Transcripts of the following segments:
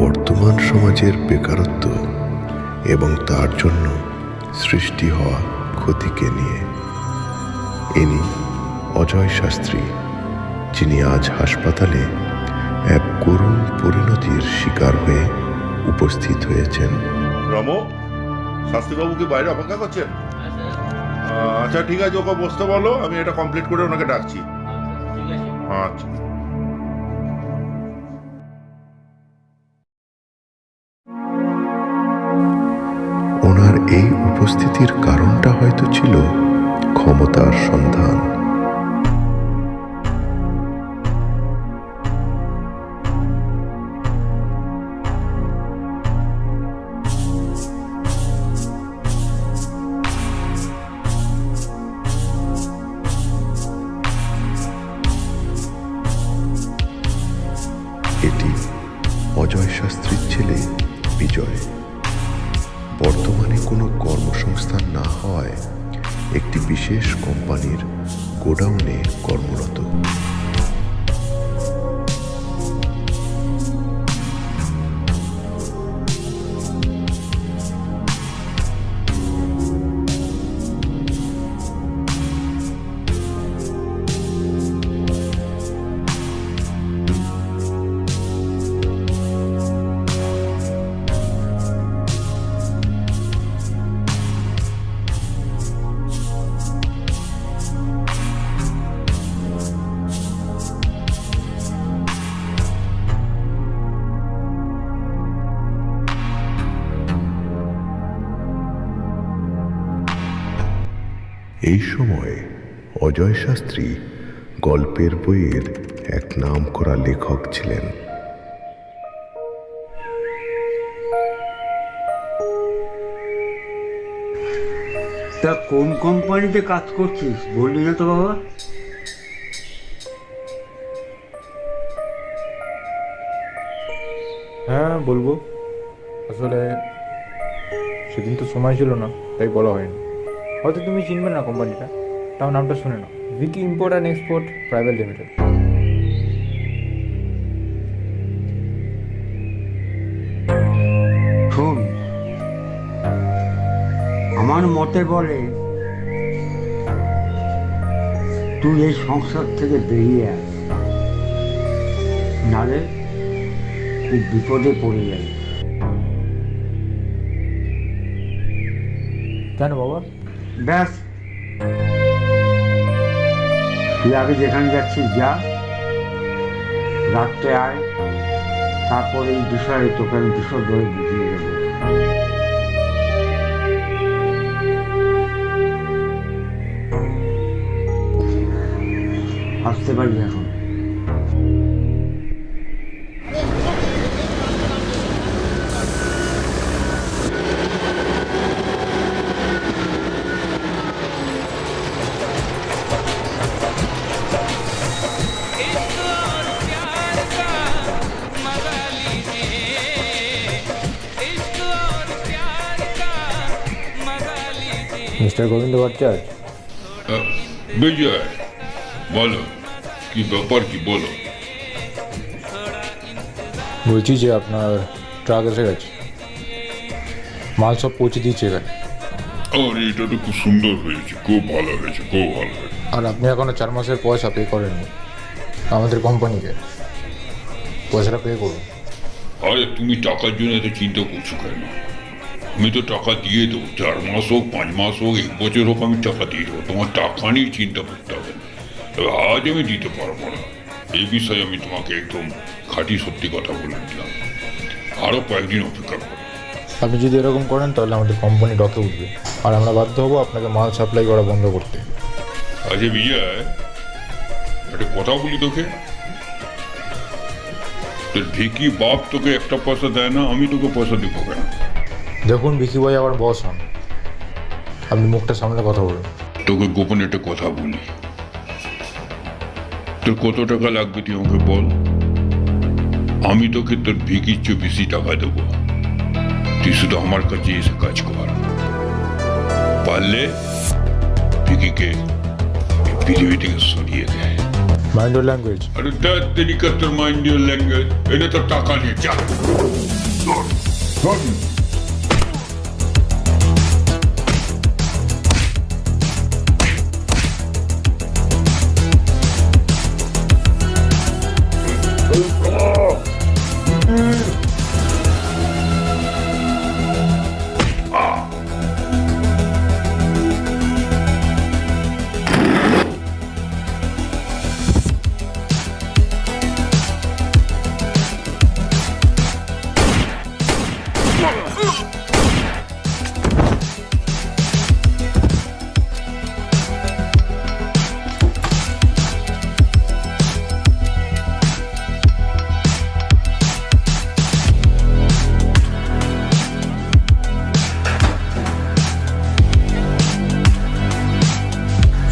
বর্তমান সমাজের বেকারত্ব এবং তার জন্য সৃষ্টি হওয়া ক্ষতিকে নিয়ে। ইনি অজয় শাস্ত্রী, যিনি আজ হাসপাতালে এক করুণ পরিণতির শিকার হয়ে উপস্থিত হয়েছেন। রামু, শাস্ত্রীবাবু কি বাইরে অপেক্ষা করছেন? আচ্ছা ঠিক আছে, ওকে বসতে বলো, আমি এটা কমপ্লিট করে ওনাকে ডাকছি। আচ্ছা। ওনার এই উপস্থিতির কারণটা হয়তো ছিল ক্ষমতার সন্ধান। এটি অজয় শাস্ত্রীর ছেলে বিজয়। বর্তমানে কোনো কর্মসংস্থান না হওয়ায় একটি বিশেষ কোম্পানির গোডাউনে কর্মরত। এই সময় অজয় শাস্ত্রী গল্পের বইয়ের এক নামকরা লেখক ছিলেন। তা কোন কোম্পানিতে কাজ করছিস বললি না তো বাবা? হ্যাঁ বলবো, আসলে সেদিন তো সময় ছিল না, তাই বলা হয়নি। হয়তো তুমি চিনবে না কোম্পানিটা, তাও নামটা শুনে নাও, Vicky import and export private limited. শোন, আমার মতে বলে তুই এই সংসার থেকে বেরিয়ে আস, নালে খুব বিপদে পড়ে যাবে। কেন বাবা? ব্যাস, তুই আগে যেখানে যাচ্ছিস যা, রাত্রে আয়, তারপরে এই বিষয়ে তোকে আমি বিশদভাবে বুঝিয়ে দেবো। আসতে পারি এখন? মিস্টার গোবিন্দ ভট্টাচার্য, বিজয়, বলো কি ব্যাপার, কি বলো। বলছি যে আপনার ট্রাক এসে গেছে, মাল সব পৌঁছে দিয়েছে এখানে। আরে এটা তো খুব সুন্দর হয়েছে, খুব ভালো হয়েছে, খুব ভালো হয়েছে। আর আপনি এখনো 4 মাসের পয়সা পে করেননি আমাদের কোম্পানিকে। পয়সাটা পে করুন। আরে তুমি টাকার জন্য এত চিন্তা করছো কেন? আমি তো টাকা দিয়ে দেবো, 4 মাস হোক, 5 মাস হোক, 1 বছর হোক, আমি টাকা দিয়ে দেবো। তোমার টাকা নিয়ে চিন্তা করতে হবে না। তবে আজ আমি দিতে পারবো না, এই বিষয়ে আমি তোমাকে একদম খাঁটি সত্যি কথা বলে দিলাম। আরও কয়েকদিন অপেক্ষা করো। আপনি যদি এরকম করেন তাহলে আমাদের কোম্পানি ডকে উঠবে, আর আমরা বাধ্য হবো আপনাকে মাল সাপ্লাই করা বন্ধ করতে। আচ্ছা বিজয়, একটা কথা বলি তোকে, তোর ভিকি বাপ তোকে একটা পয়সা দেয় না, আমি তোকে পয়সা দিব কেন? দেখুন, ভিকি ভাই আবার বস হন, আপনি মুখটা সামনে কথা বলুন। তোকে গোপনে একটা কথা বলি, তোর কত টাকা লাগবে তুই আমাকে বল, আমি তোকে তোর ভিকির চেয়ে বেশি টাকা দেবো। তুই শুধু আমার কাছে এসে কাজ কর, পারলে ভিকিকে পৃথিবী থেকে সরিয়ে দেয়। মাইন্ড ওর ল্যাঙ্গুয়েজ। আরে তার তরিকা তোর মাইন্ড ইউর ল্যাঙ্গুয়েজ, এটা তোর টাকা নিয়ে যা।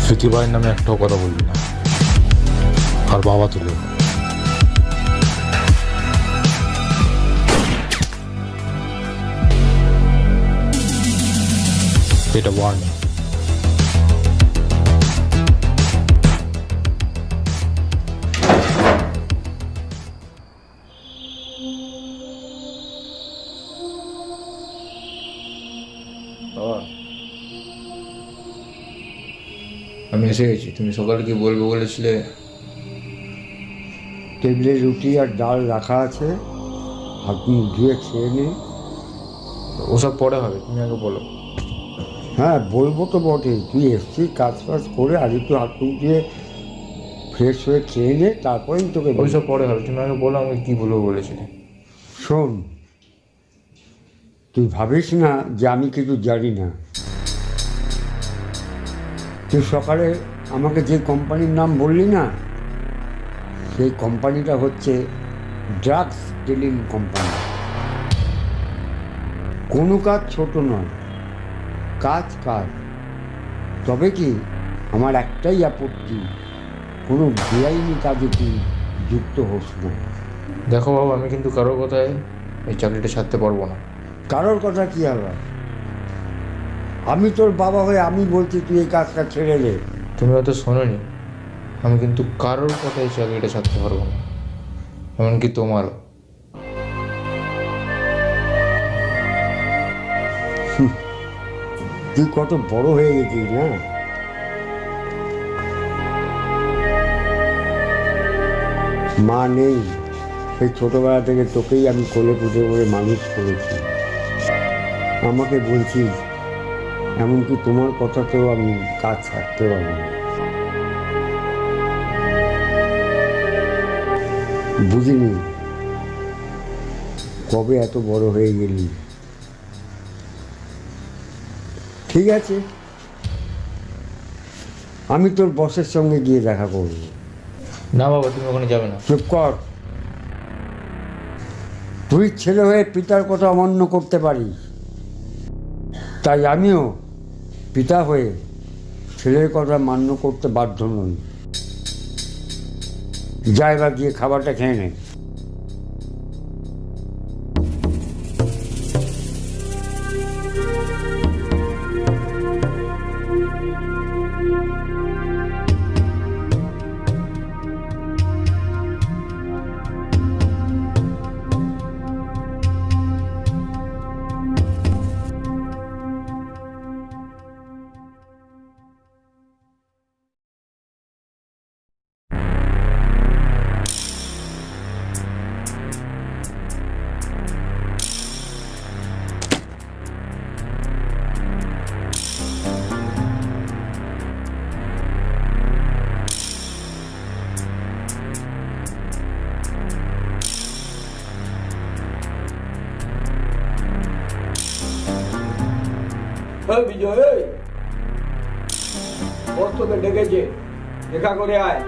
স্মৃতি ভাইয়ের নামে একটাও কথা বলবি না, আর বাবা তুলে এটা ওয়ার্নিং। আমি এসে গেছি। তুমি সকালে কি বলবে বলেছিলে? টেবিলে রুটি আর ডাল রাখা আছে, হাত মুখ ধুয়ে খেয়ে নে। ওসব পরে হবে, তুমি আগে বলো। হ্যাঁ বলবো তো বটে, তুই এসছিস কাজ ফাজ করে আর একটু হাত মুখ দিয়ে ফ্রেশ হয়ে খেয়ে নে, তারপরেই তোকে বলবো। ওইসব পরে হবে, তুমি আগে বলো আমাকে কী বলবো বলেছিলে। শোন, তুই ভাবিস না যে আমি কিছু জানি না। তুই সকালে আমাকে যে কোম্পানির নাম বললি না, সেই কোম্পানিটা হচ্ছে ড্রাগস ডিলিং কোম্পানি। কোনো কাজ ছোট নয়, কাজ কাজ। তবে কি আমার একটাই আপত্তি, কোনো বেআইনি কাজে তুই যুক্ত হোস না। দেখো বাবা, আমি কিন্তু কারোর কথায় এই চাকরিটা ছাড়তে পারবো না। কারোর কথা কি আবার? আমি তোর বাবা হয়ে আমি বলছি তুই এই কাজটা ছেড়ে দে। তুমি হয়তো শোনোনি, আমি কিন্তু কারোর কথায় চাকরিটা ছাড়তে পারবো না, এমনকি তোমারও। তুই কত বড় হয়ে গেছিস না। মা নেই, সেই ছোটবেলা থেকে তোকেই আমি কোলে পুজো করে মানুষ করেছি। আমাকে বলছিস, এমনকি তোমার কথাতেও আমি কাজ ছাড়তে পারবো না। বুঝিনি কবে এত বড় হয়ে গেলি। ঠিক আছে, আমি তোর বসের সঙ্গে গিয়ে দেখা করব। না বাবা, তুমি ওখানে যাবে না। চুপ কর। তুই ছেলে হয়ে পিতার কথা অমান্য করতে পারিস, তাই আমিও পিতা হয়ে ছেলের কথা মান্য করতে বাধ্য নই। যা এবার গিয়ে খাবারটা খেয়ে নে। বিজয়, বস তোকে ডেকেছে, দেখা করে আয়।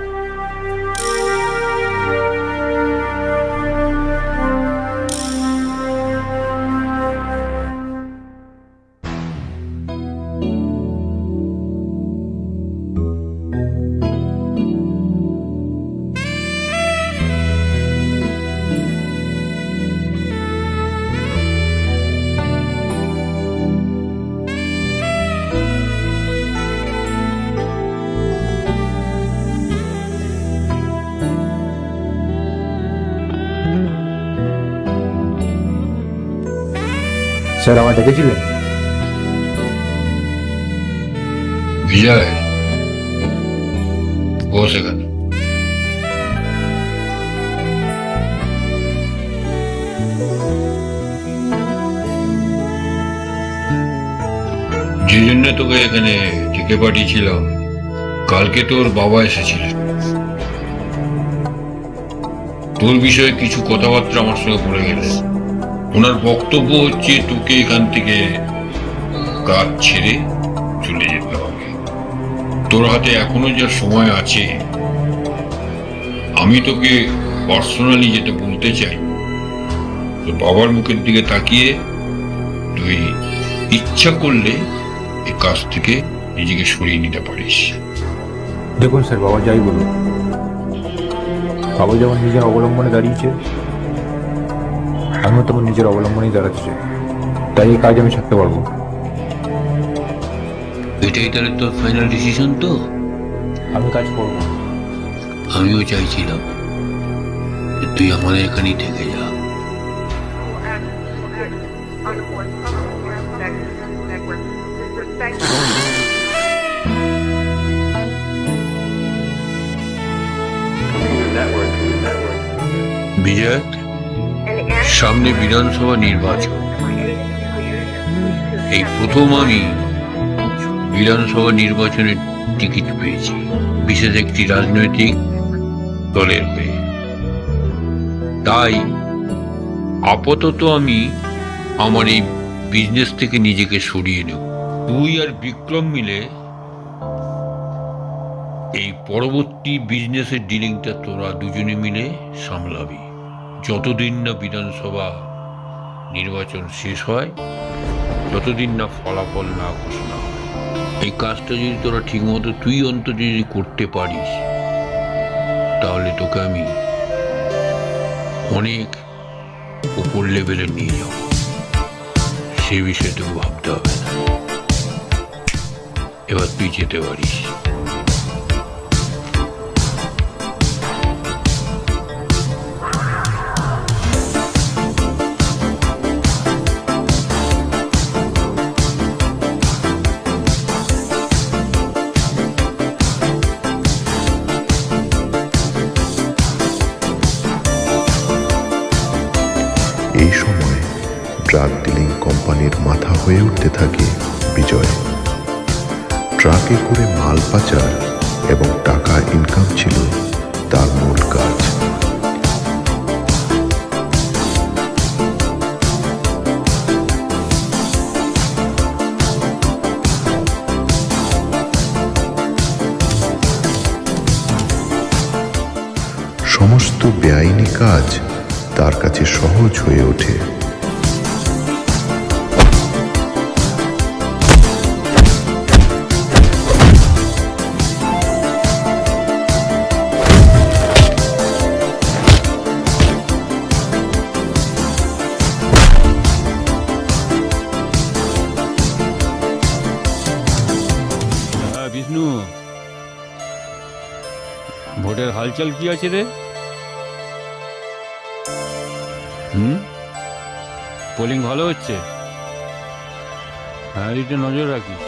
স্যার আমার ডেকেছিলেন? বিজয়, বস এখানে। যে জন্য তোকে এখানে ডেকে পাঠিয়েছিলাম, কালকে তোর বাবা এসেছিলেন। তোর বিষয়ে কিছু কথাবার্তা আমার সঙ্গে বলে গেলেন। ওনার বক্তব্য হচ্ছে তোকে এখান থেকে কাজ ছেড়ে চলে যেতে হবে। তোর হাতে এখনো যা সময় আছে, আমি তোকে পার্সোনালি যেটা বলতে চাই, তোর বাবার মুখের দিকে তাকিয়ে তুই ইচ্ছা করলে এই কাজ থেকে নিজেকে সরিয়ে নিতে পারিস। দেখুন স্যার, বাবা যাই বলুন, বাবা যেমন নিজের অবলম্বনে দাঁড়িয়েছে, আমিও তেমন নিজের অবলম্বনেই দাঁড়াতে চাই। তাই এই কাজ আমি ছাড়তে পারবো। এটাই তাহলে তোর ফাইনাল ডিসিশন? তো আমি কাজ করবো। আমিও চাইছিলাম যে তুই আমাদের এখানেই থেকে যা। বিজয়, সামনে বিধানসভা নির্বাচন। এই প্রথম আমি বিধানসভা নির্বাচনের টিকিট পেয়েছি, বিশেষ একটি রাজনৈতিক দলের হয়ে। তাই আপাতত আমি আমার এই বিজনেস থেকে নিজেকে সরিয়ে নেব। তুই আর বিক্রম মিলে এই পরবর্তী বিজনেসের ডিলিংটা তোরা দুজনে মিলে সামলাবি, যতদিন না বিধানসভা নির্বাচন শেষ হয়, যতদিন না ফলাফল না ঘোষণা হয়। এই কাজটা যদি তোরা ঠিকমতো তুই অন্তত যদি করতে পারিস, তাহলে তোকে আমি অনেক উপর লেভেলে নিয়ে যাব। সে বিষয়ে তোকে ভাবতে হবে না। এবার তুই যেতে পারিস। এই সময় ড্রাগ ডিলিং কোম্পানির মাথা হয়ে উঠতে থাকে বিজয়। ট্রাকে করে মাল পাচার এবং টাকা ইনকাম ছিল তার মূল কাজ। সমস্ত বেআইনি কাজ তার কাছে সহজ হয়ে ওঠে। বিষ্ণু, ভোটের হালচাল কি আছে রে? পোলিং ভালো হচ্ছে? হ্যাঁ, এটা নজর রাখিস।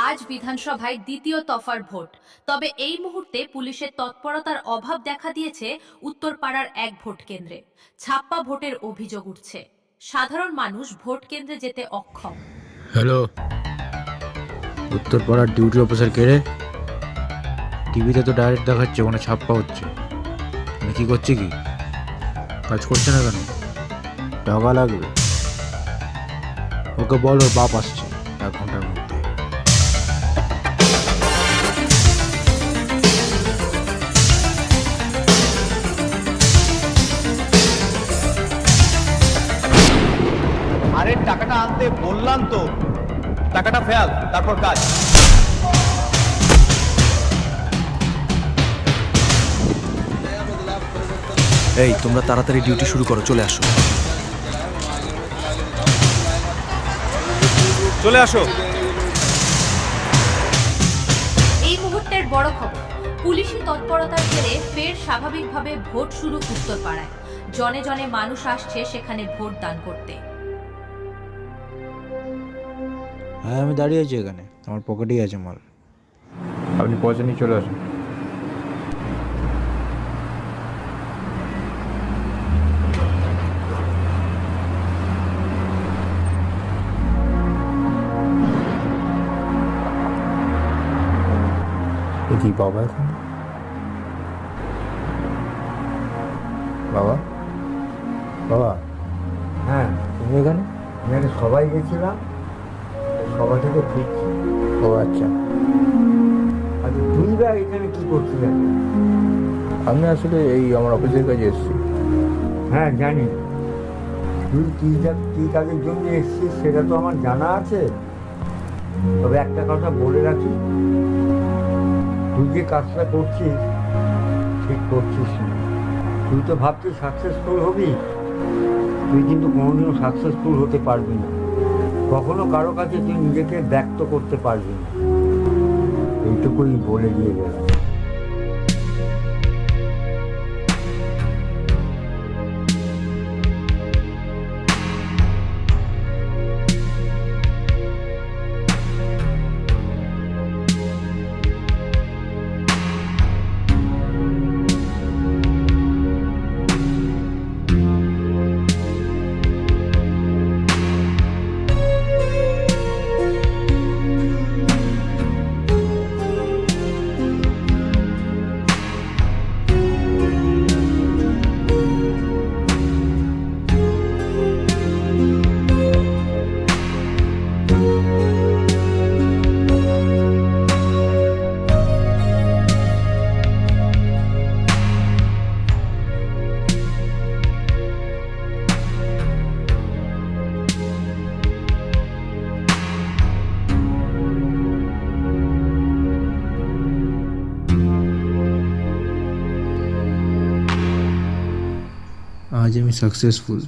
আজ বিধানসভায় দ্বিতীয় দফার ভোট। তবে এই মুহূর্তে পুলিশের তৎপরতার অভাব দেখা দিয়েছে উত্তরপাড়ার এক ভোট কেন্দ্রে। ছাপ্পা ভোটের অভিযোগ উঠছে। সাধারণ মানুষ ভোট কেন্দ্রে যেতে অক্ষম। হ্যালো, উত্তরপাড়ার ডিউটি অফিসার কে রে? টিভিতে তো ডাইরেক্ট দেখাচ্ছে ওখানে ছাপ্পা হচ্ছে। আমি কি করছি? কি কাজ করছে না কেন? টাকা লাগবে। ওকে বল, ওর বাপ আসছে, 1 ঘন্টার মধ্যে। আরে টাকাটা আনতে বললাম তো, টাকাটা ফেল, তারপর কাজ। এই তোমরা তাড়াতাড়ি ডিউটি শুরু করো, চলে আসো। চলে আসো। এই মুহূর্তের বড় খবর, পুলিশি তৎপরতার জেরে ফের স্বাভাবিকভাবে ভোট শুরু উত্তরপাড়ায়। জনে জনে মানুষ আসছে সেখানে ভোট দান করতে। হ্যাঁ, আমি দাঁড়িয়ে আছি এখানে, আমার পকেটেই আছে মাল। আপনি পয়সা নিয়ে চলে আসুন। কি বাবা এখন? বাবা, বাবা, হ্যাঁ, তুমি এখানে? এখানে সবাই গেছিলাম, সভা থেকে ফিরছি। ও আচ্ছা। আচ্ছা, তুই বা এখানে কি করছিলেন? আমি আসলে এই আমার অফিসের কাছে এসেছি। হ্যাঁ জানি, তুই কী কাজের জন্য এসেছিস সেটা তো আমার জানা আছে। তবে একটা কথা বলে রাখি, তুই যে কাজটা করছিস ঠিক করছিস না। তুই তো ভাবছিস সাকসেসফুল হবি, তুই কিন্তু কোনোদিনও সাকসেসফুল হতে পারবি না। কখনো কারো কাছে তুই নিজেকে ব্যক্ত করতে পারবি না। এইটুকুই বলে দিয়ে গেলাম। আজ আমি সাকসেসফুল,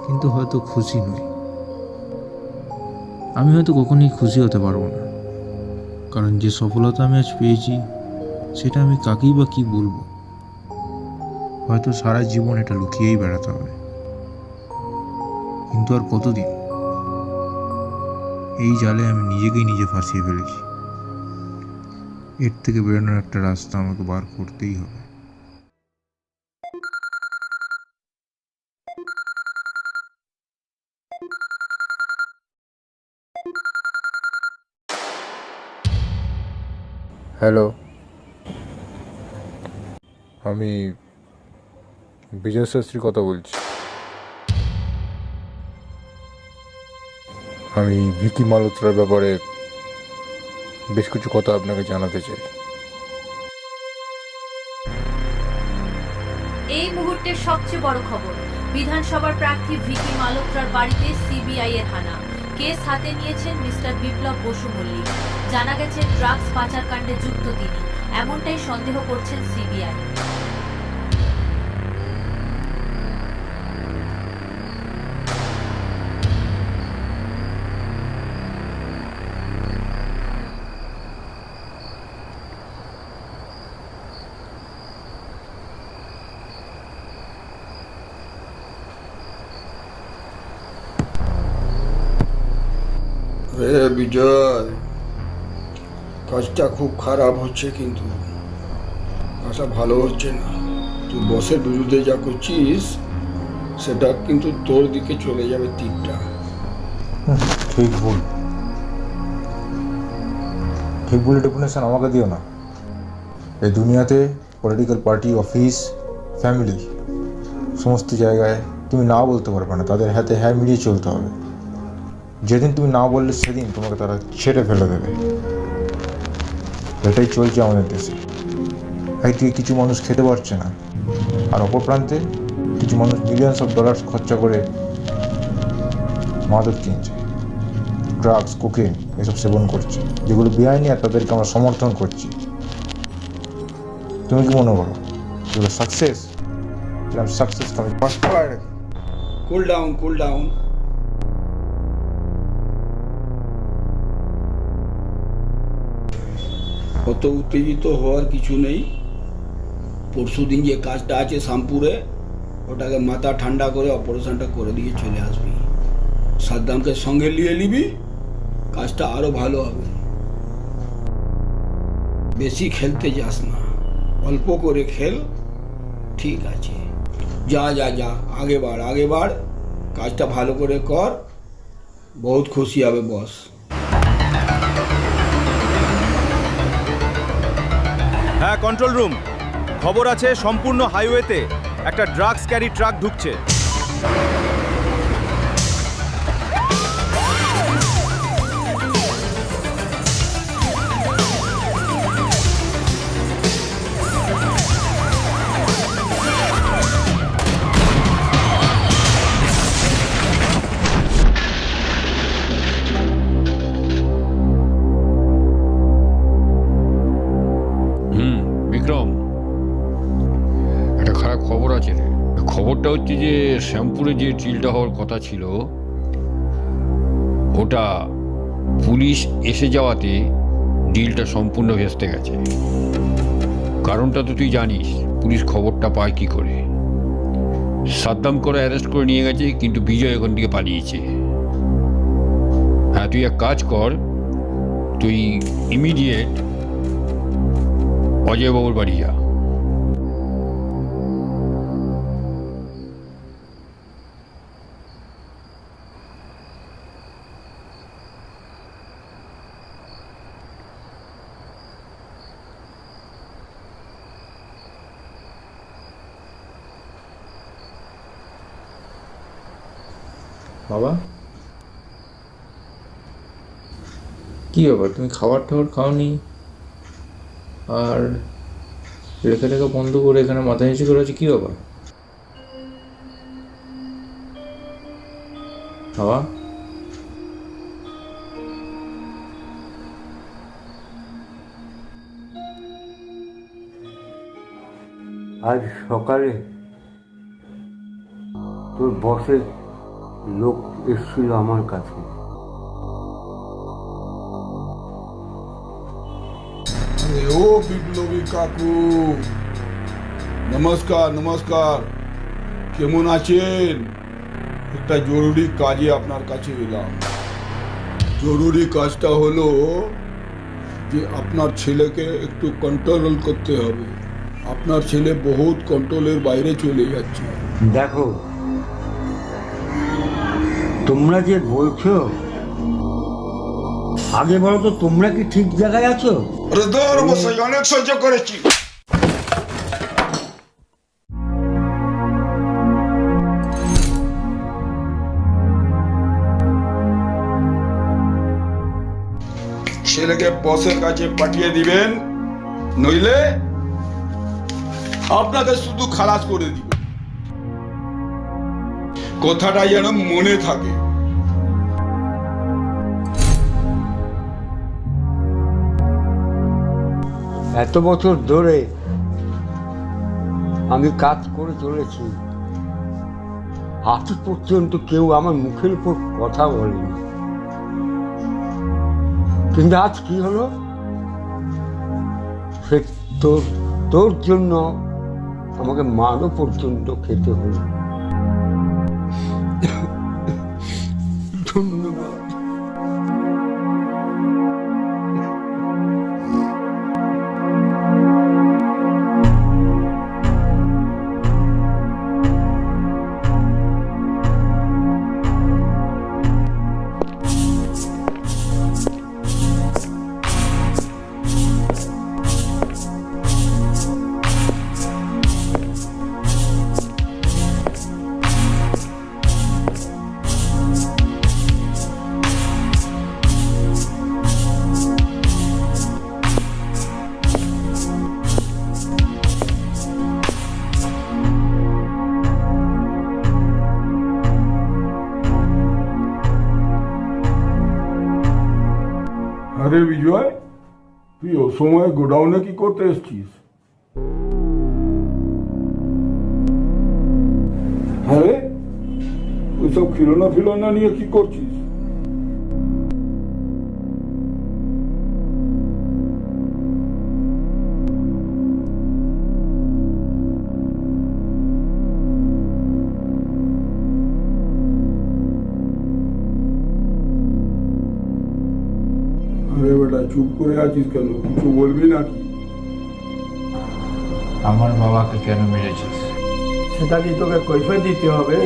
কিন্তু হয়তো খুশি নই। আমি হয়তো কখনোই খুশি হতে পারবো না, কারণ যে সফলতা আমি আজ পেয়েছি সেটা আমি কাকেই বা কী বলবো। হয়তো সারা জীবন এটা লুকিয়েই বেড়াতে হবে। কিন্তু আর কতদিন? এই জালে আমি নিজেকেই নিজে ফাঁসিয়ে ফেলেছি। এর থেকে বেরোনোর একটা রাস্তা আমাকে বার করতেই হবে। হ্যালো, আমি বিজয় শাস্ত্রী কথা বলছি। আমি ভিকি মালহোত্রার ব্যাপারে বেশ কিছু কথা আপনাকে জানাতে চাই। এই মুহূর্তের সবচেয়ে বড় খবর, বিধানসভার প্রার্থী ভিকি মালহোত্রার বাড়িতে সিবিআই এর হানা। কেস হাতে নিয়েছেন মিস্টার বিপ্লব বসু মল্লিক। জানা গেছে ড্রাগস পাচারকাণ্ডে যুক্ত তিনি, এমনটাই সন্দেহ করছেন সিবিআই। বিজয়, কাজটা খুব খারাপ হচ্ছে, কিন্তু কাজটা ভালো হচ্ছে না। তুই বসের বিরুদ্ধে যা করছিস সেটা কিন্তু তোর দিকে চলে যাবে তীরটা। ঠিক ভুল ডেফিনেশন আমাকে দিও না। এই দুনিয়াতে পলিটিক্যাল পার্টি, অফিস, ফ্যামিলি, সমস্ত জায়গায় তুমি না বলতে পারবে না। তাদের হাতে হ্যাঁ মিলিয়ে চলতে হবে। যেদিন তুমি না বললে সেদিন তোমাকে তারা ছেড়ে ফেলে দেবে। এটাই চলছে আমাদের দেশে। একদিকে কিছু মানুষ খেতে পারছে না, আর অপর প্রান্তে কিছু মানুষ মিলিয়নস অফ ডলার্স খরচা করে মাদক কিনছে, ড্রাগস, কোকেন এসব সেবন করছে, যেগুলো বেআইনি, আর তাদেরকে আমরা সমর্থন করছি। তুমি কি মনে করো এগুলো success? Success coming first. Cool down, cool down. অত উত্তেজিত হওয়ার কিছু নেই। পরশুদিন যে কাজটা আছে শামপুরে, ওটাকে মাথা ঠান্ডা করে অপারেশনটা করে দিয়ে চলে আসবি। সাদ্দামকে সঙ্গে নিয়ে নিবি, কাজটা আরো ভালো হবে। বেশি খেলতে যাস না, অল্প করে খেল, ঠিক আছে? যা যা যা, আগে বাড়, আগে বাড়, কাজটা ভালো করে কর, বহুত খুশি হবে বস। হ্যাঁ, কন্ট্রোল রুম, খবর আছে সম্পূর্ণ হাইওয়েতে একটা ড্রাগস ক্যারি ট্রাক ঢুকছে। বিক্রম, একটা খারাপ খবর আছে রে। খবরটা হচ্ছে যে শ্যামপুরে যে ড্রিলটা হওয়ার কথা ছিল, ওটা পুলিশ এসে যাওয়াতে ডিলটা সম্পূর্ণ ভেস্তে গেছে। কারণটা তো তুই জানিস, পুলিশ খবরটা পায় কি করে। সাদ্দাম করে অ্যারেস্ট করে নিয়ে গেছে, কিন্তু বিজয় এখান থেকে পালিয়েছে। হ্যাঁ, তুই এক কাজ কর, তুই ইমিডিয়েট অজয়বাবুর বাড়ি যা। বাবা, কি ব্যাপার, তুমি খাবার টাবার খাওনি আর রেখে রেখে বন্ধ করে এখানে মাথা নিচু করে আছে, কি ব্যাপার বাবা? আজ সকালে তোর বসের লোক এসেছিল আমার কাছে। ও বিপ্লবী কাকু, নমস্কার নমস্কার, কেমন আছেন? একটা জরুরি কাজে আপনার কাছে এলাম। জরুরি কাজটা হলো যে আপনার ছেলেকে একটু কন্ট্রোল করতে হবে। আপনার ছেলে বহুত কন্ট্রোলের বাইরে চলে যাচ্ছে। দেখো, তোমরা যে বলছো, আগে বলো তো তোমরা কি ঠিক জায়গায় আছো? অনেক সহ্য করেছি। ছেলেকে বসের কাছে পাঠিয়ে দিবেন, নইলে আপনাকে শুধু খালাস করে দিব। কথাটা যেন মনে থাকে। এত বছর ধরে আমি কাজ করে চলেছি, আজ পর্যন্ত কেউ আমার মুখের উপর কথা বলেনি। কিন্তু আজ কি হলো? সে তোর জন্য আমাকে মারও পর্যন্ত খেতে হলো। ধন্যবাদ। আরে বিজয়, তুই ও সময় গোডাউনে কি করতে এসছিস? আরে তুই সব খিলোনা নিয়ে কি করছিস? আরে বেটা, চুপ করে আছিস কেন? কিছু বলবি নাকি? আমার বাবাকে কেন মেরেছিস? সেটা কি তোকে কৈফিয়ত দিতে হবে?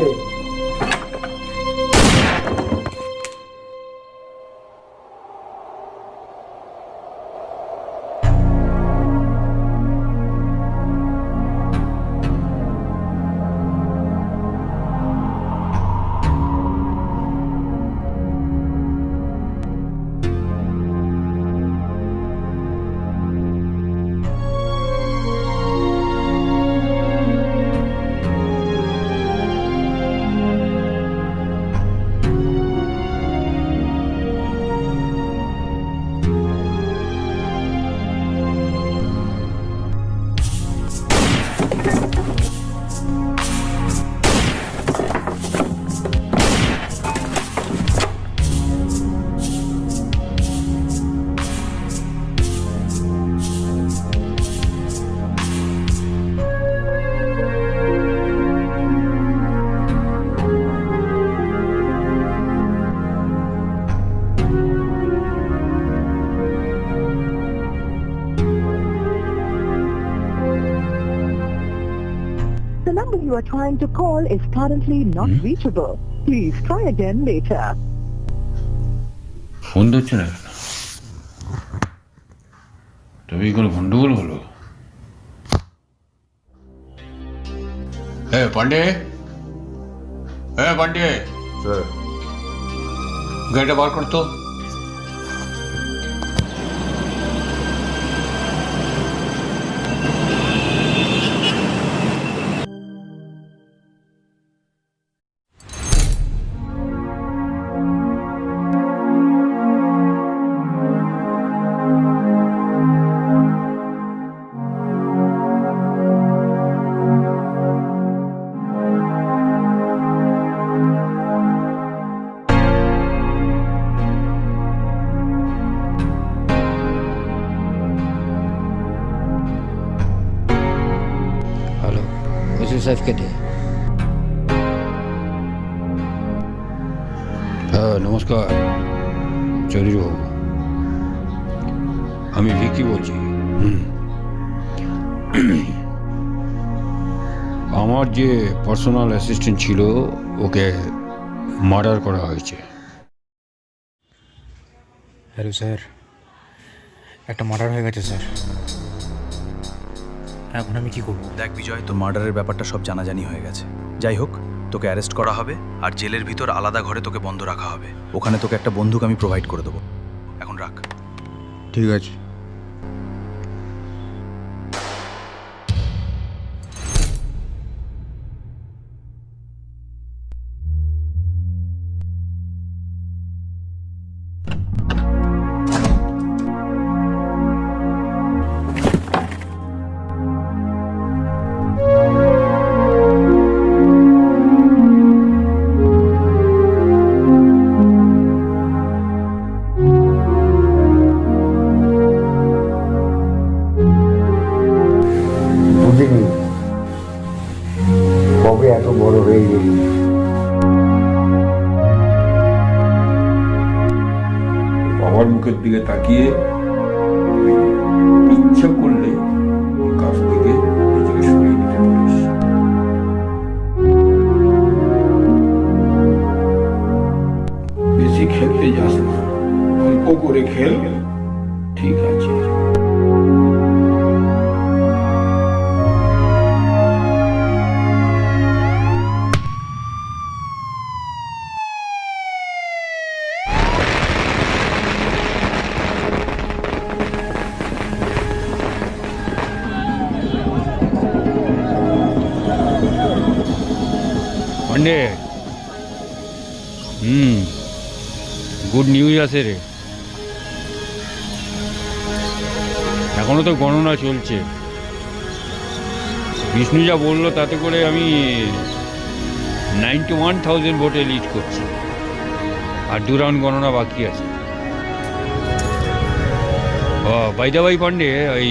The number you are trying to call is currently not reachable. Please try again later. Phone ধরছে না কেন? তবে কোনো গন্ডগোল হলো? পান্ডে, পান্ডে, গাড়িটা বার করতো। হ্যালো, ওসি সাহেব কেটে? হ্যাঁ নমস্কার চৌধুরীবাবু, আমি ভিকি বলছি। আমার যে পার্সোনাল অ্যাসিস্ট্যান্ট ছিল ওকে মার্ডার করা হয়েছে। হ্যালো স্যার, একটা মার্ডার হয়ে গেছে স্যার। এখন আমি কি করবো? দেখ বিজয়, তোর মার্ডারের ব্যাপারটা সব জানাজানি হয়ে গেছে। যাই হোক, তোকে অ্যারেস্ট করা হবে আর জেলের ভিতর আলাদা ঘরে তোকে বন্ধ রাখা হবে। ওখানে তোকে একটা বন্দুক আমি প্রোভাইড করে দেবো। এখন রাখ। ঠিক আছে। বুঝিনি কবে এত বড় হয়ে গেলি। বাবার মুখের দিকে তাকিয়ে ইচ্ছা করলে কাছ থেকে নিজেকে সরিয়ে নিতে পারিস। বেশি খেলতে যাস না, অল্প করে খেল, ঠিক আছে? পান্ডে, গুড নিউজ আছে রে। এখনো তো গণনা চলছে। বিষ্ণু যা বললো তাতে করে আমি 91,000 ভোটে লিড করছি, আর 2 রাউন্ড গণনা বাকি আছে। বাইদাবাই পান্ডে, ওই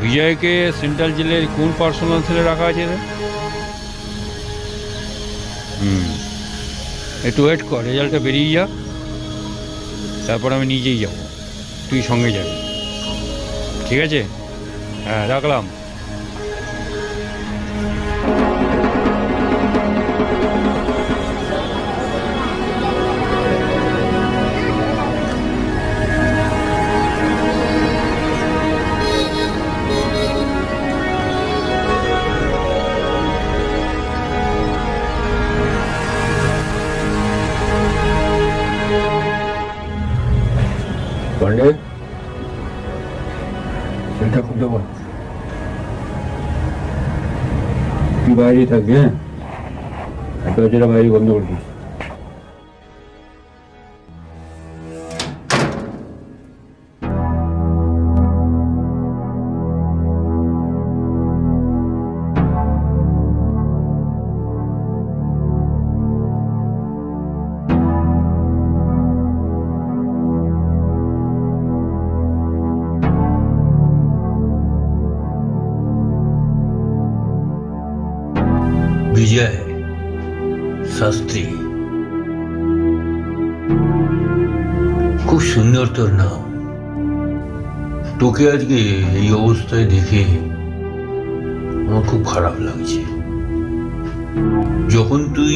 বিজয়কে সেন্ট্রাল জেলের কোন পার্সোনাল সেলে রাখা আছে রে? একটু ওয়েট কর, রেজাল্টটা বেরিয়ে যাক, তারপর আমি নিজেই যাব, তুই সঙ্গে যাবি, ঠিক আছে? হ্যাঁ, রাখলাম। পান্ডে, সেটা খুলতে বল। তুই বাইরেই থাকবি, হ্যাঁ? দরজাটা বাইরে বন্ধ করবি। বিজয় শাস্ত্রী, খুব সুন্দর তোর নাম। তোকে আজকে এই অবস্থায় দেখে আমার খুব খারাপ লাগছে। যখন তুই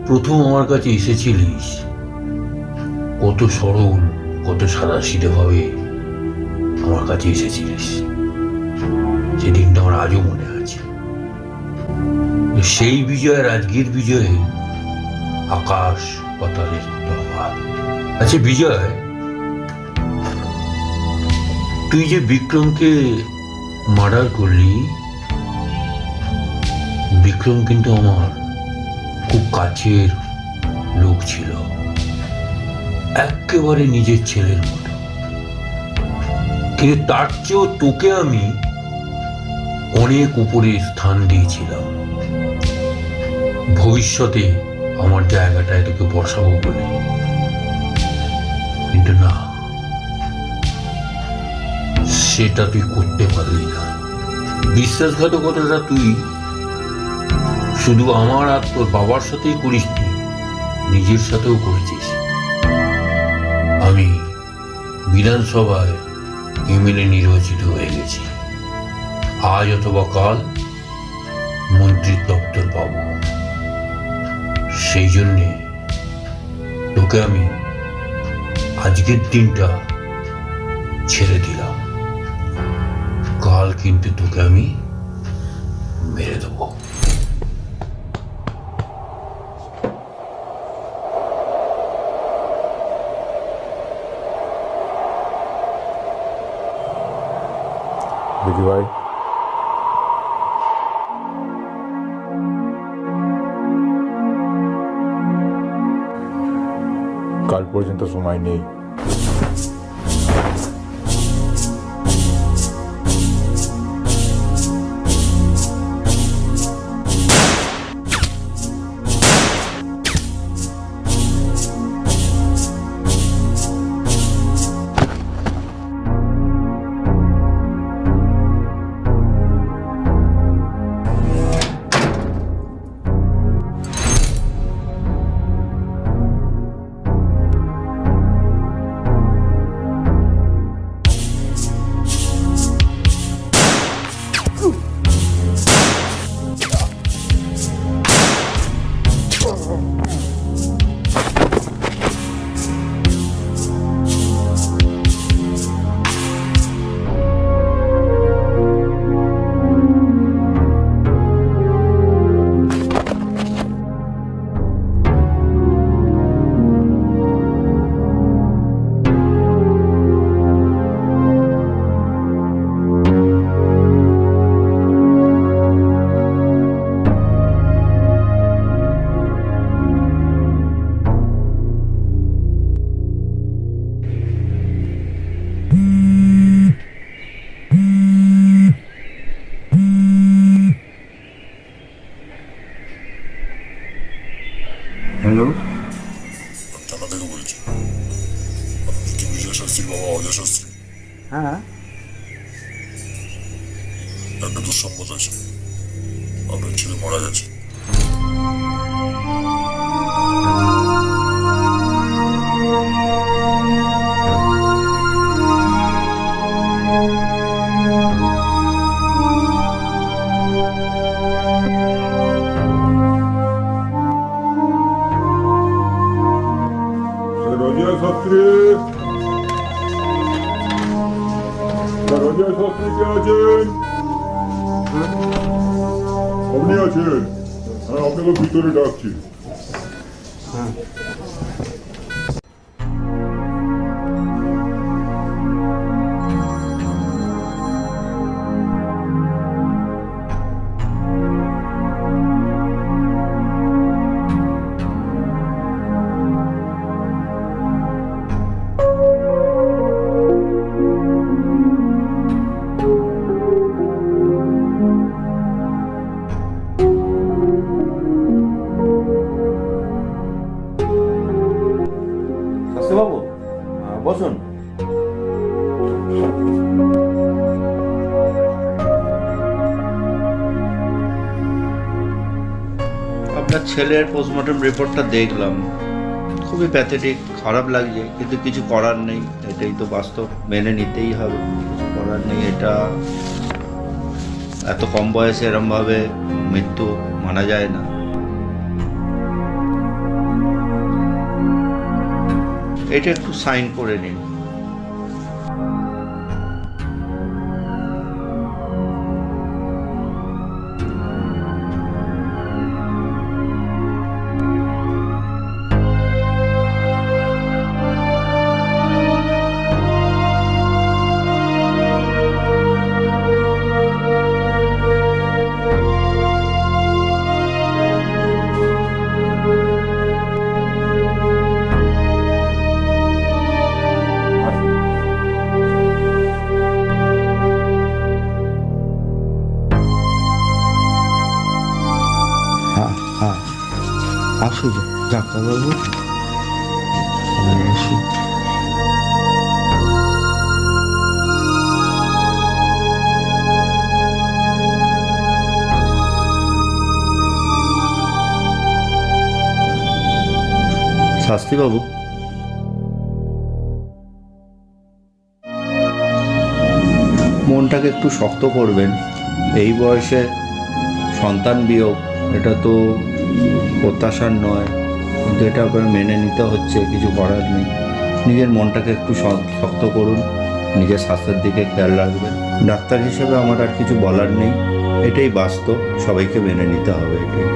প্রথম আমার কাছে এসেছিলিস, কত সরল, কত সাদাসিধে ভাবে আমার কাছে এসেছিলিস, সেদিনটা আমার আজও মনে আছে। সেই বিজয়ের আজকের বিজয়ে আকাশ পাতালের তফাৎ। আচ্ছা বিজয়, তুই যে বিক্রমকে মার্ডার করলি, বিক্রম কিন্তু আমার খুব কাছের লোক ছিল, একেবারে নিজের ছেলের মতো। কিন্তু তার চেয়েও তোকে আমি অনেক উপরে স্থান দিয়েছিলাম, ভবিষ্যতে আমার জায়গাটায় তোকে বসাবো বলে। কিন্তু না, সেটা তুই করতে পারলি না। বিশ্বাসঘাতকতাটা তুই শুধু আমার আর তোর বাবার সাথেই করিসনি, নিজের সাথেও করেছিস। আমি বিধানসভায় এমএলএ নির্বাচিত হয়ে গেছি, আজ অথবা কাল মন্ত্রীর দপ্তর পাবো। সেই জন্যে তোকে আমি আজকের দিনটা ছেড়ে দিলাম, কাল কিন্তু তোকে আমি মেরে দেবো। দিদি ভাই, কাল পর্যন্ত সময় নেই। শাস্ত্রী বাবা অজয় শাস্ত্রী, হ্যাঁ, একটা দুঃসংবাদ আছে, আপনার ছেলে মারা গেছে। অজয় শাস্ত্রী, অজয় শাস্ত্রী কে আছেন? আপনি আছেন? হ্যাঁ, আপনাকে ভিতরে ডাকছি। শাস্ত্রীবাবু, বসুন। আপনার ছেলের পোস্টমর্টম রিপোর্টটা দেখলাম, খুবই প্যাথেটিক, খারাপ লাগছে, কিন্তু কিছু করার নেই, এটাই তো বাস্তব, মেনে নিতেই হবে, কিছু করার নেই। এটা এত কম বয়সে এরমভাবে মৃত্যু মানা যায় না। এটা একটু সাইন করে নিন। হ্যাঁ, হ্যাঁ, আসুন ডাক্তারবাবু, আসুন। শাস্ত্রীবাবু, মনটাকে একটু শক্ত করবেন। এই বয়সে সন্তান বিয়োগ, এটা তো প্রত্যাশার নয়, কিন্তু এটা আপনার মেনে নিতে হচ্ছে, কিছু করার নেই। নিজের মনটাকে একটু শক্ত করুন, নিজের স্বাস্থ্যের দিকে খেয়াল রাখবেন। ডাক্তার হিসেবে আমার আর কিছু বলার নেই, এটাই বাস্তব, সবাইকে মেনে নিতে হবে এটাই।